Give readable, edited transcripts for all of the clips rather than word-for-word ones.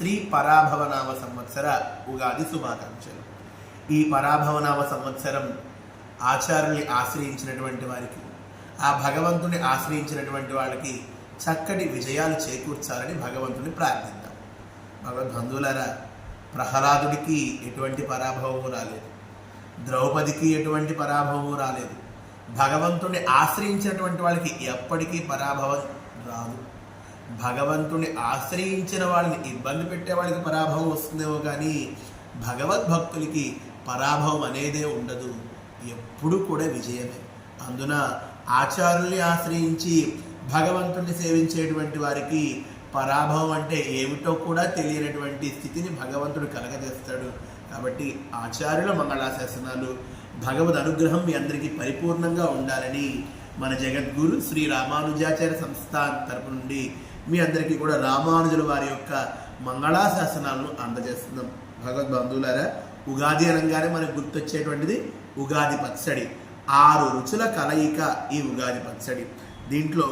శ్రీ పరాభవనామ సంవత్సర ఉగాది శుభాకాంక్షలు. ఈ పరాభవనామ సంవత్సరం ఆచార్యుల్ని ఆశ్రయించినటువంటి వారికి, ఆ భగవంతుని ఆశ్రయించినటువంటి వాళ్ళకి చక్కటి విజయాలు చేకూర్చాలని భగవంతుని ప్రార్థిద్దాం. భగవద్బంధువులారా, ప్రహ్లాదుడికి ఎటువంటి పరాభవము రాలేదు, ద్రౌపదికి ఎటువంటి పరాభవము రాలేదు. భగవంతుని ఆశ్రయించినటువంటి వాళ్ళకి ఎప్పటికీ పరాభవం రాదు. భగవంతుని ఆశ్రయించిన వాళ్ళని ఇబ్బంది పెట్టే వాళ్ళకి పరాభవం వస్తుందేమో కానీ భగవద్భక్తులకి పరాభవం అనేదే ఉండదు, ఎప్పుడు కూడా విజయమే. అందున ఆచార్యుల్ని ఆశ్రయించి భగవంతుని సేవించేటువంటి వారికి పరాభవం అంటే ఏమిటో కూడా తెలియనటువంటి స్థితిని భగవంతుడు కలగజేస్తాడు. కాబట్టి ఆచార్యుల మంగళాశాసనాలు, భగవద్ అనుగ్రహం మీ అందరికీ పరిపూర్ణంగా ఉండాలని మన జగద్గురు శ్రీ రామానుజాచార్య సంస్థాన్ తరపు నుండి మీ అందరికీ కూడా రామానుజుల వారి యొక్క మంగళాశాసనాలను అందజేస్తున్నాం. భగవద్బంధువులారా, ఉగాది అనగానే మనకు గుర్తొచ్చేటువంటిది ఉగాది పచ్చడి. 6 రుచుల కలయిక ఈ ఉగాది పచ్చడి. దీంట్లో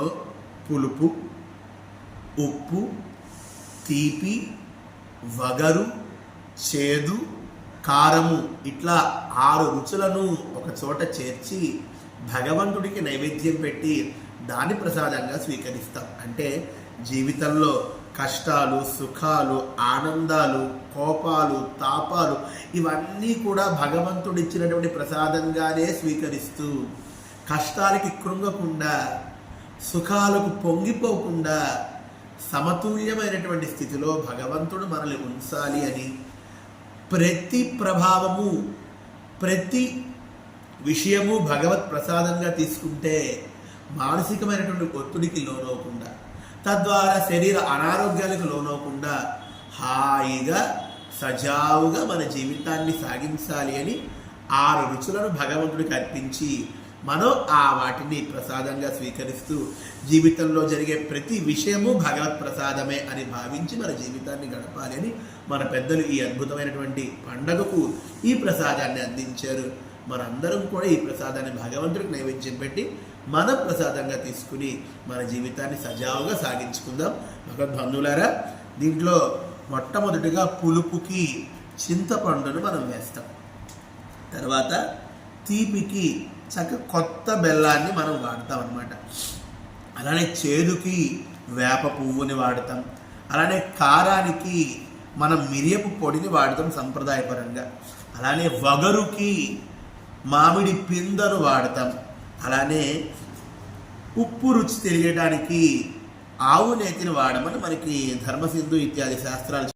పులుపు, ఉప్పు, తీపి, వగరు, చేదు, కారము ఇట్లా 6 రుచులను ఒక చోట చేర్చి భగవంతుడికి నైవేద్యం పెట్టి దాని ప్రసాదంగా స్వీకరిస్తాం. అంటే జీవితంలో కష్టాలు, సుఖాలు, ఆనందాలు, కోపాలు, తాపాలు ఇవన్నీ కూడా భగవంతుడు ఇచ్చినటువంటి ప్రసాదంగానే స్వీకరిస్తూ కష్టాలకి కృంగకుండా, సుఖాలకు పొంగిపోకుండా సమతుల్యమైనటువంటి స్థితిలో భగవంతుడు మనల్ని ఉంచాలి అని ప్రతి ప్రభావము, ప్రతి విషయము భగవత్ ప్రసాదంగా తీసుకుంటే మానసికమైనటువంటి ఒత్తిడికి లోనవకుండా, తద్వారా శరీర అనారోగ్యాలకు లోనవకుండా హాయిగా సజావుగా మన జీవితాన్ని సాగించాలి అని 6 రుచులను భగవంతుడికి అర్పించి మనం ఆ వాటిని ప్రసాదంగా స్వీకరిస్తూ జీవితంలో జరిగే ప్రతి విషయము భగవత్ ప్రసాదమే అని భావించి మన జీవితాన్ని గడపాలి అని మన పెద్దలు ఈ అద్భుతమైనటువంటి పండగకు ఈ ప్రసాదాన్ని అందించారు. మనందరం కూడా ఈ ప్రసాదాన్ని భగవంతుడికి నైవేద్యం పెట్టి మన ప్రసాదంగా తీసుకుని మన జీవితాన్ని సజావుగా సాగించుకుందాం. భగవద్బంధువులారా, దీంట్లో మొట్టమొదటిగా పులుపుకి చింతపండును మనం వేస్తాం. తర్వాత తీపికి కొత్త బెల్లాన్ని మనం వాడతాం అన్నమాట. అలానే చేదుకి వేప పువ్వుని వాడతాం. అలానే కారానికి మనం మిరియపు పొడిని వాడతాం సంప్రదాయపరంగా. అలానే వగరుకి మామిడి పిందను వాడతాం. అలానే ఉప్పు రుచి తెలియడానికి ఆవు నేతిని వాడమని మనకి ధర్మసింధు ఇత్యాది శాస్త్రాలు